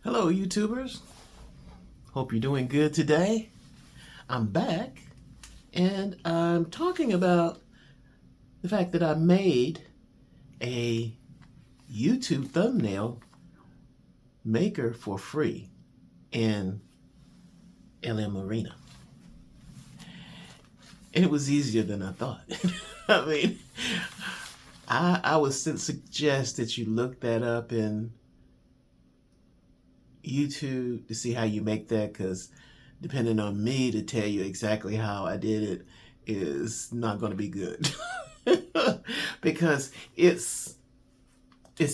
Hello, YouTubers. Hope you're doing good today. I'm back and I'm talking about the fact that I made a YouTube thumbnail maker for free in LM Arena. And it was easier than I thought. I mean, I would suggest that you look that up in YouTube to see how you make that, because depending on me to tell you exactly how I did it is not going to be good. Because it's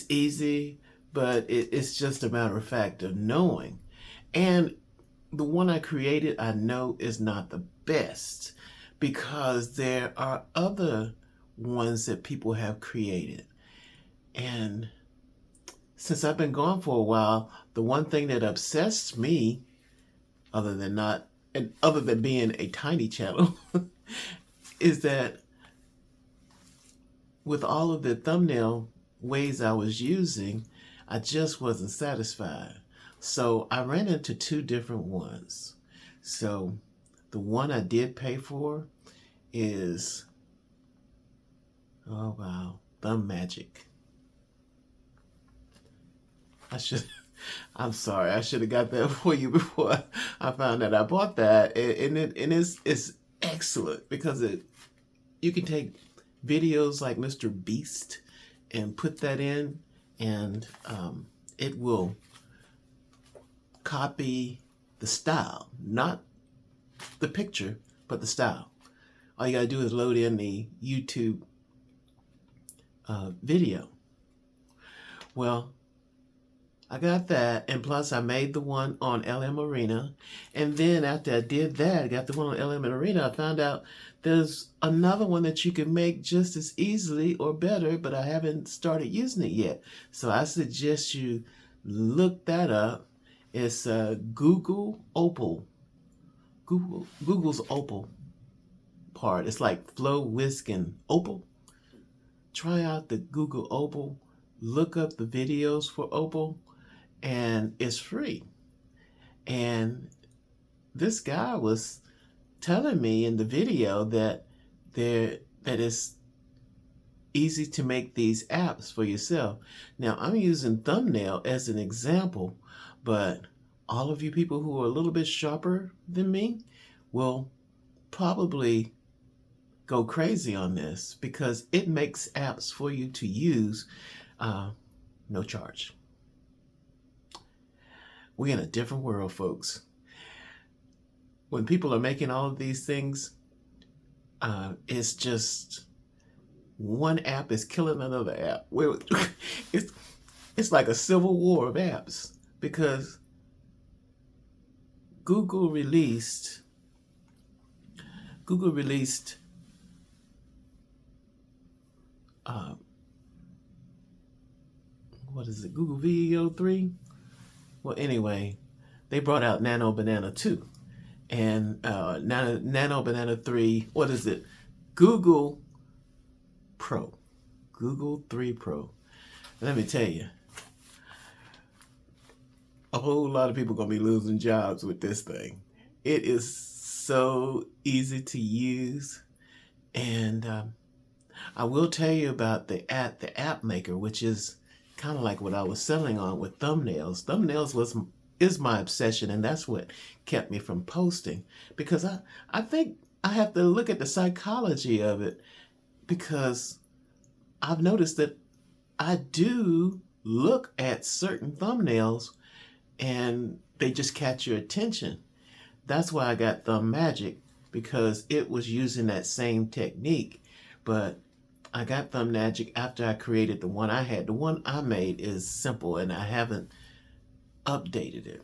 easy, but it's just a matter of fact of knowing. And the one I created, I know is not the best, because there are other ones that people have created. And since I've been gone for a while, the one thing that obsessed me, other than being a tiny channel, is that with all of the thumbnail ways I was using, I just wasn't satisfied. So I ran into two different ones. So the one I did pay for is, oh wow, ThumbMagic. I'm sorry, I should have got that for you before I found out I bought that. And it's excellent, because you can take videos like Mr. Beast and put that in, and it will copy the style, not the picture, but the style. All you gotta do is load in the YouTube video. Well, I got that, and plus I made the one on LM Arena. And then after I did that, I got the one on LM Arena, I found out there's another one that you can make just as easily or better, but I haven't started using it yet. So I suggest you look that up. It's Google Opal. Google's Opal part. It's like Flow, Whisk, and Opal. Try out the Google Opal. Look up the videos for Opal. And it's free. And this guy was telling me in the video that it's easy to make these apps for yourself. Now, I'm using Thumbnail as an example, but all of you people who are a little bit sharper than me will probably go crazy on this, because it makes apps for you to use no charge. We're in a different world, folks. When people are making all of these things, it's just one app is killing another app. It's like a civil war of apps, because Google released what is it, Google Veo 3? Well, anyway, they brought out Nano Banana 2. And Nano Banana 3, what is it? Google Pro. Google 3 Pro. Let me tell you, a whole lot of people are going to be losing jobs with this thing. It is so easy to use. And I will tell you about the app maker, which is kind of like what I was selling on with thumbnails. Thumbnails is my obsession, and that's what kept me from posting, because I think I have to look at the psychology of it, because I've noticed that I do look at certain thumbnails and they just catch your attention. That's why I got ThumbMagic, because it was using that same technique. But I got ThumbMagic after I created the one I had. The one I made is simple, and I haven't updated it.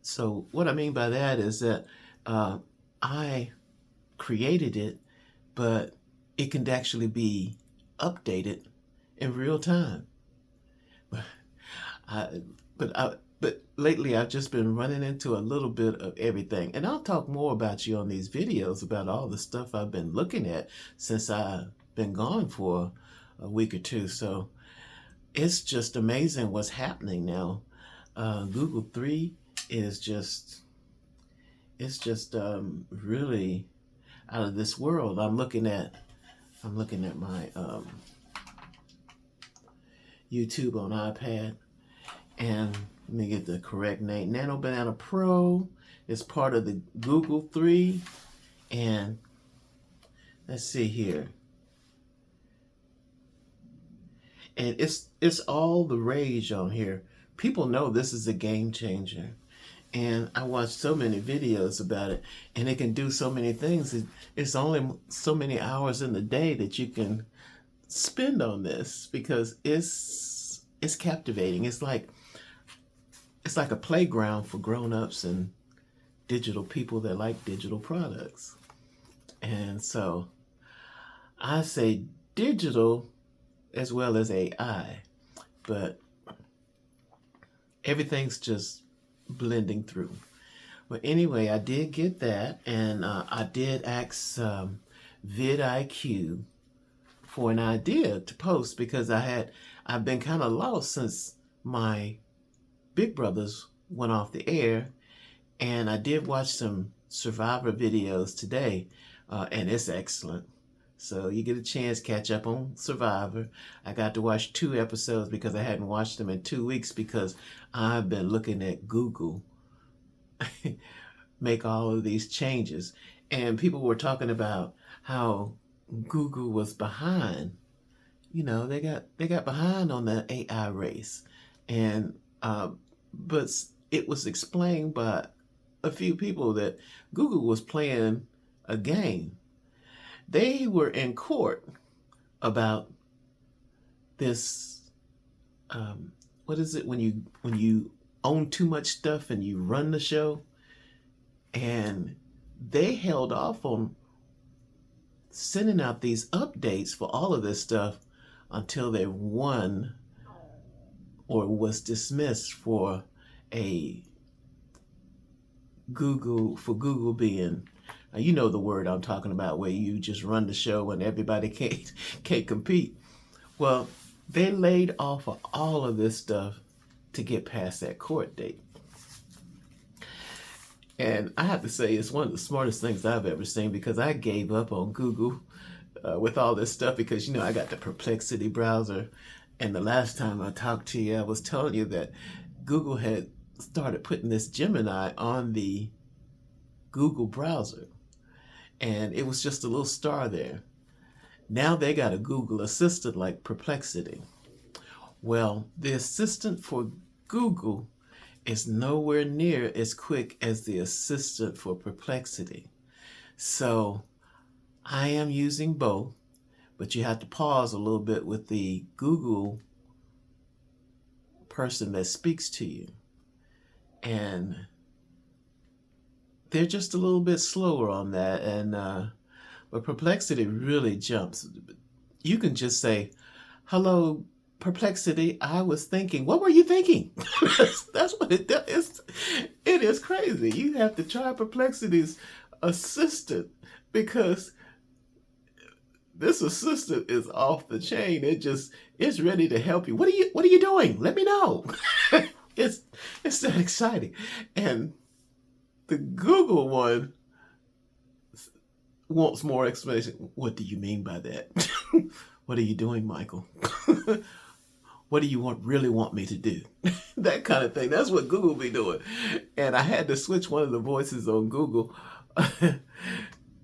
So what I mean by that is that I created it, but it can actually be updated in real time. But lately I've just been running into a little bit of everything. And I'll talk more about you on these videos about all the stuff I've been looking at since I've been gone for a week or two. So it's just amazing what's happening now. Google 3 is just really out of this world. I'm looking at my YouTube on iPad, and let me get the correct name. Nano Banana Pro is part of the Google 3, and let's see here. And it's all the rage on here. People know this is a game changer. And I watched so many videos about it, and it can do so many things. It's only so many hours in the day that you can spend on this, because it's captivating. It's like a playground for grown-ups and digital people that like digital products. And so I say digital as well as AI, but everything's just blending through. But anyway, I did get that, and I did ask vidIQ for an idea to post, because I've been kind of lost since my Big Brothers went off the air, and I did watch some Survivor videos today, and it's excellent. So you get a chance, catch up on Survivor. I got to watch 2 episodes because I hadn't watched them in 2 weeks, because I've been looking at Google make all of these changes. And people were talking about how Google was behind. You know, they got behind on the AI race. And but it was explained by a few people that Google was playing a game. They were in court about this. What is it when you own too much stuff and you run the show? And they held off on sending out these updates for all of this stuff until they won or was dismissed for Google being, you know the word I'm talking about, where you just run the show and everybody can't compete. Well, they laid off of all of this stuff to get past that court date. And I have to say, it's one of the smartest things I've ever seen, because I gave up on Google with all this stuff, because, you know, I got the Perplexity browser. And the last time I talked to you, I was telling you that Google had started putting this Gemini on the Google browser. And it was just a little star there. Now they got a Google Assistant like Perplexity. Well, the assistant for Google is nowhere near as quick as the assistant for Perplexity. So I am using both, but you have to pause a little bit with the Google person that speaks to you. And they're just a little bit slower on that. And but Perplexity really jumps. You can just say, "Hello, Perplexity, I was thinking." What were you thinking? That's what it does. It is crazy. You have to try Perplexity's assistant, because this assistant is off the chain. It's ready to help you. What are you doing? Let me know. It's that exciting. And the Google one wants more explanation. What do you mean by that? What are you doing, Michael? What do you really want me to do? That kind of thing. That's what Google be doing. And I had to switch one of the voices on Google.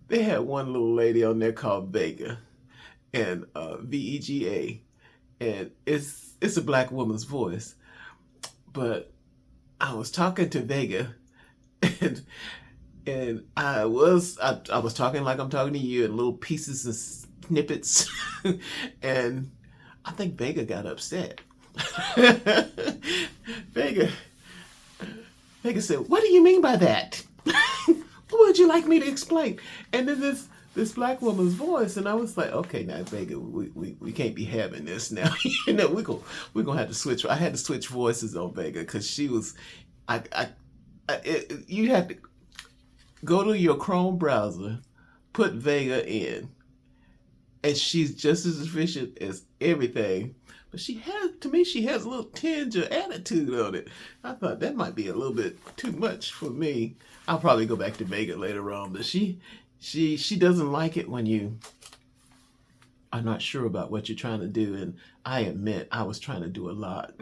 They had one little lady on there called Vega, and Vega, and it's a black woman's voice. But I was talking to Vega, and I was talking like I'm talking to you in little pieces and snippets, and I think Vega got upset. Vega said, "What do you mean by that? What would you like me to explain?" And then this black woman's voice, and I was like, "Okay, now Vega, we can't be having this now. You know, we're gonna have to switch." I had to switch voices on Vega, because she was, you have to go to your Chrome browser, put Vega in, and she's just as efficient as everything. But to me, she has a little tinge of attitude on it. I thought that might be a little bit too much for me. I'll probably go back to Vega later on, but she doesn't like it when you are not sure about what you're trying to do. And I admit I was trying to do a lot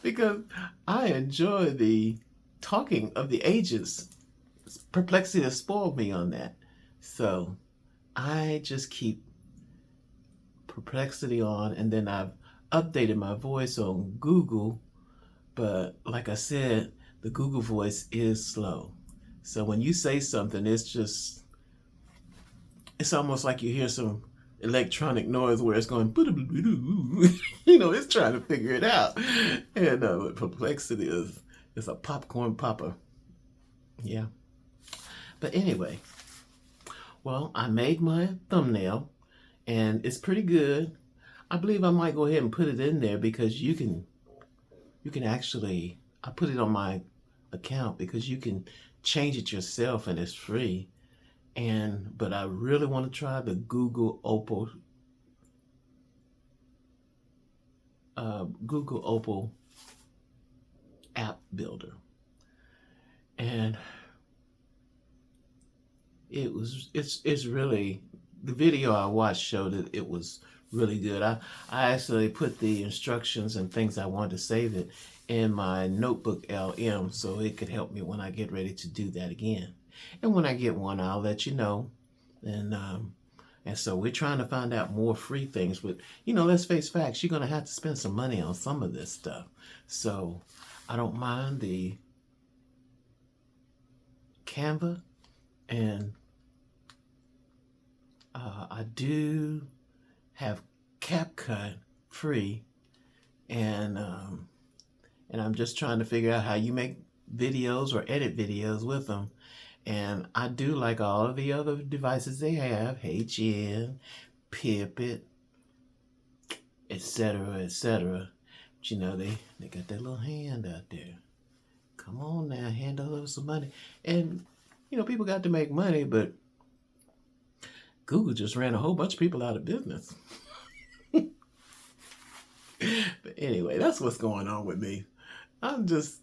because I enjoy the talking of the agents. Perplexity has spoiled me on that. So I just keep Perplexity on, and then I've updated my voice on Google. But like I said, the Google voice is slow. So when you say something, it's almost like you hear some electronic noise where it's going, it's trying to figure it out. And Perplexity is a popcorn popper. Yeah. But anyway, well, I made my thumbnail and it's pretty good. I believe I might go ahead and put it in there because you can actually, I put it on my account because you can change it yourself and it's free. But I really want to try the Google Opal app builder. And it's really, the video I watched showed that it was really good. I actually put the instructions and things I wanted to save it in my notebook LM so it could help me when I get ready to do that again. And when I get one, I'll let you know. And so we're trying to find out more free things, but let's face facts, you're gonna have to spend some money on some of this stuff. So I don't mind the Canva, and I do have CapCut free, and I'm just trying to figure out how you make videos or edit videos with them. And I do like all of the other devices they have, HN, Pipit, etc., etc. But they got that little hand out there. Come on now, hand over some money. And people got to make money, but Google just ran a whole bunch of people out of business. But anyway, that's what's going on with me. I'm just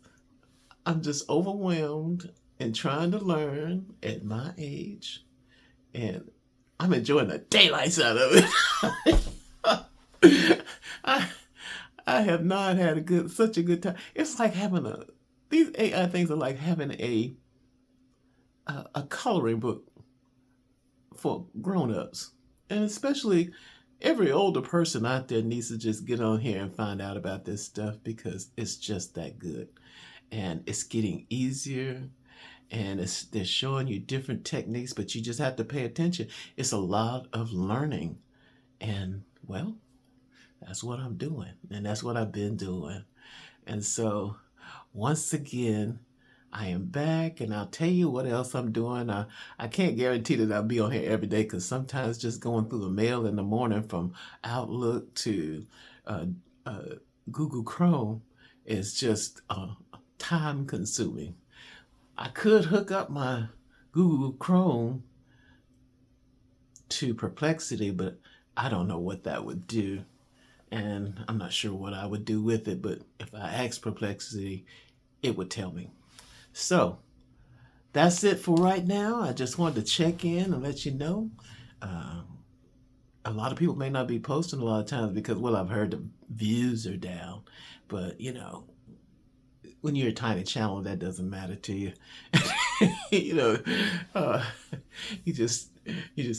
overwhelmed and trying to learn at my age, and I'm enjoying the daylights out of it. I have not had such a good time. It's like having these AI things are like having a coloring book for grown-ups, and especially every older person out there needs to just get on here and find out about this stuff because it's just that good, and it's getting easier. And they're showing you different techniques, but you just have to pay attention. It's a lot of learning. And, well, that's what I'm doing. And that's what I've been doing. And so, once again, I am back. And I'll tell you what else I'm doing. I can't guarantee that I'll be on here every day because sometimes just going through the mail in the morning from Outlook to Google Chrome is just time consuming. I could hook up my Google Chrome to Perplexity, but I don't know what that would do. And I'm not sure what I would do with it, but if I asked Perplexity, it would tell me. So that's it for right now. I just wanted to check in and let you know. A lot of people may not be posting a lot of times because, well, I've heard the views are down, but when you're a tiny channel, that doesn't matter to you. You just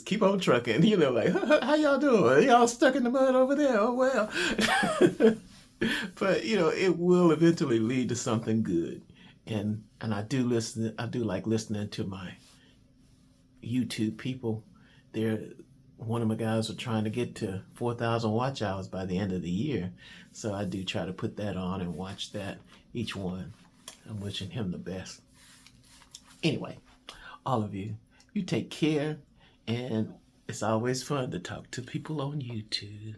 keep on trucking. Like, how y'all doing? Y'all stuck in the mud over there? Oh well. But it will eventually lead to something good. And I do listen. I do like listening to my YouTube people. One of my guys are trying to get to 4,000 watch hours by the end of the year. So I do try to put that on and watch that, each one. I'm wishing him the best. Anyway, all of you take care. And it's always fun to talk to people on YouTube.